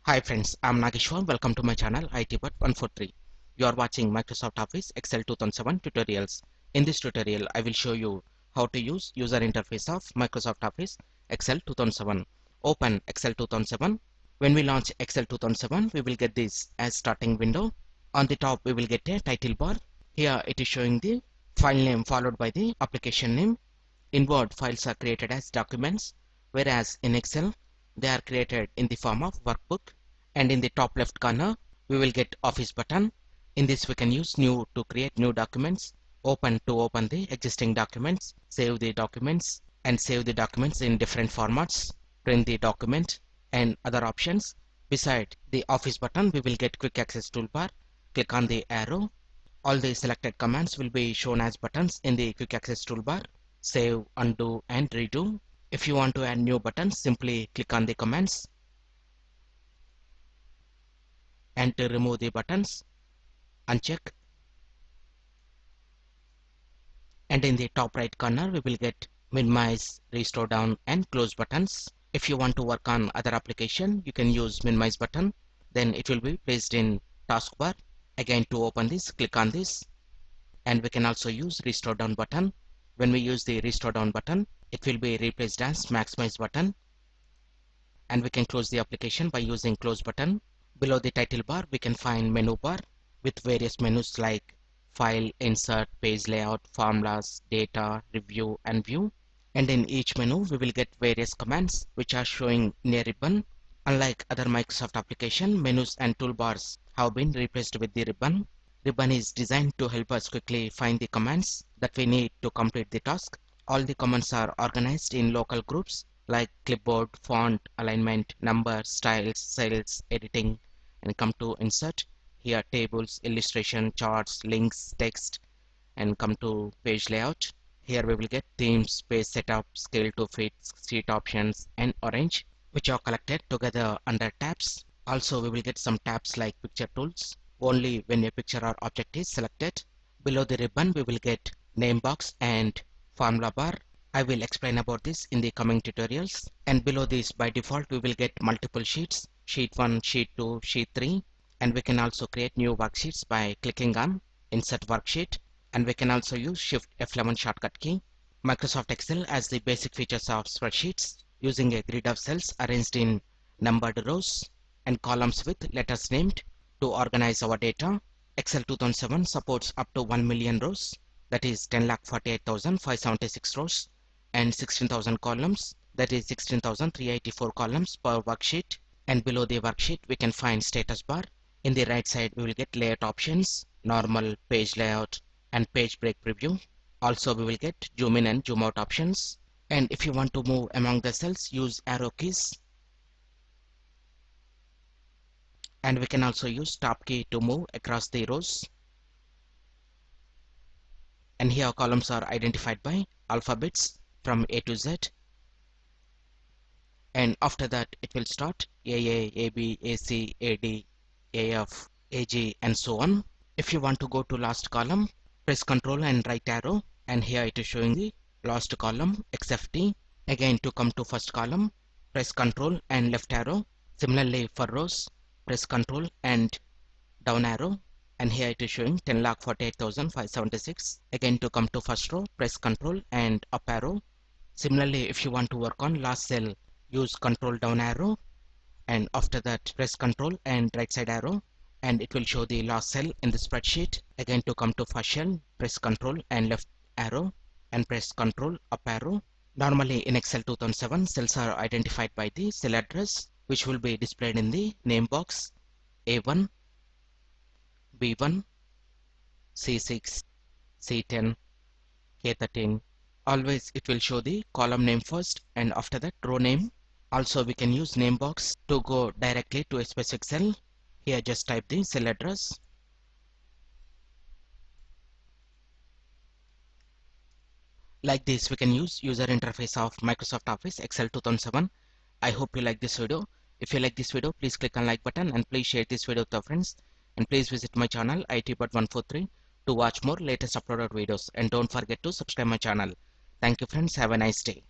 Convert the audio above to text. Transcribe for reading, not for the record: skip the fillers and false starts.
Hi friends, I'm Nageshwar. Welcome to my channel ITbot143. You are watching Microsoft Office Excel 2007 tutorials. In this tutorial, I will show you how to use user interface of Microsoft Office Excel 2007. Open Excel 2007. When we launch Excel 2007, we will get this as starting window. On the top, we will get a title bar. Here it is showing the file name followed by the application name. In Word, files are created as documents, whereas in Excel, they are created in the form of workbook. And in the top left corner, we will get Office button. In this, we can use New to create new documents, Open to open the existing documents, Save the documents, and save the documents in different formats, Print the document, and other options. Beside the Office button, we will get Quick Access toolbar. Click on the arrow. All the selected commands will be shown as buttons in the Quick Access toolbar. Save, undo, and redo. If you want to add new buttons, simply click on the commands. And to remove the buttons, uncheck. And in the top right corner, we will get minimize, restore down, and close buttons. If you want to work on other application, you can use minimize button. Then it will be placed in taskbar. Again, to open this, click on this. And we can also use restore down button. When we use the restore down button, it will be replaced as maximize button. And we can close the application by using close button. Below the title bar, we can find menu bar with various menus like File, Insert, Page Layout, Formulas, Data, Review, and View. And in each menu, we will get various commands which are showing in a ribbon. Unlike other Microsoft application, menus and toolbars have been replaced with the ribbon. Ribbon is designed to help us quickly find the commands that we need to complete the task. All the commands are organized in local groups like clipboard, font, alignment, number, styles, cells, editing, and come to insert. Here tables, illustration, charts, links, text, and come to page layout. Here we will get themes, page setup, scale to fit, sheet options, and orange, which are collected together under tabs. Also we will get some tabs like picture tools, only when a picture or object is selected. Below the ribbon we will get name box and formula bar. I will explain about this in the coming tutorials. And below this, by default, we will get multiple sheets, sheet 1, sheet 2, sheet 3, and we can also create new worksheets by clicking on insert worksheet. And we can also use shift F11 shortcut key. Microsoft Excel has the basic features of spreadsheets using a grid of cells arranged in numbered rows and columns with letters named to organize our data. Excel 2007 supports up to 1 million rows, that is 10,48,576 rows, and 16,000 columns, that is 16,384 columns per worksheet. And below the worksheet we can find status bar. In the right side we will get layout options, normal, page layout, and page break preview. Also we will get zoom in and zoom out options. And if you want to move among the cells, use arrow keys. And we can also use tab key to move across the rows. And here columns are identified by alphabets from A to Z. And after that it will start AA, AB, AC, AD, AF, AG, and so on. If you want to go to last column, press Ctrl and right arrow, and here it is showing the last column XFT. Again, to come to first column, press Ctrl and left arrow. Similarly for rows, press Ctrl and down arrow, and here it is showing 10,48,576. Again, to come to first row, press Ctrl and up arrow. Similarly, if you want to work on last cell, use Ctrl down arrow, and after that press Ctrl and right side arrow, and it will show the last cell in the spreadsheet. Again, to come to first cell, press Ctrl and left arrow, and press Ctrl up arrow. Normally in Excel 2007, cells are identified by the cell address, which will be displayed in the name box A1, B1, C6, C10, K13. Always it will show the column name first and after that row name. Also we can use name box to go directly to a specific cell. Here just type the cell address. Like this we can use user interface of Microsoft Office Excel 2007. I hope you like this video. If you like this video, please click on like button and please share this video with your friends. And please visit my channel ITbot143 to watch more latest uploaded videos. And don't forget to subscribe my channel. Thank you friends. Have a nice day.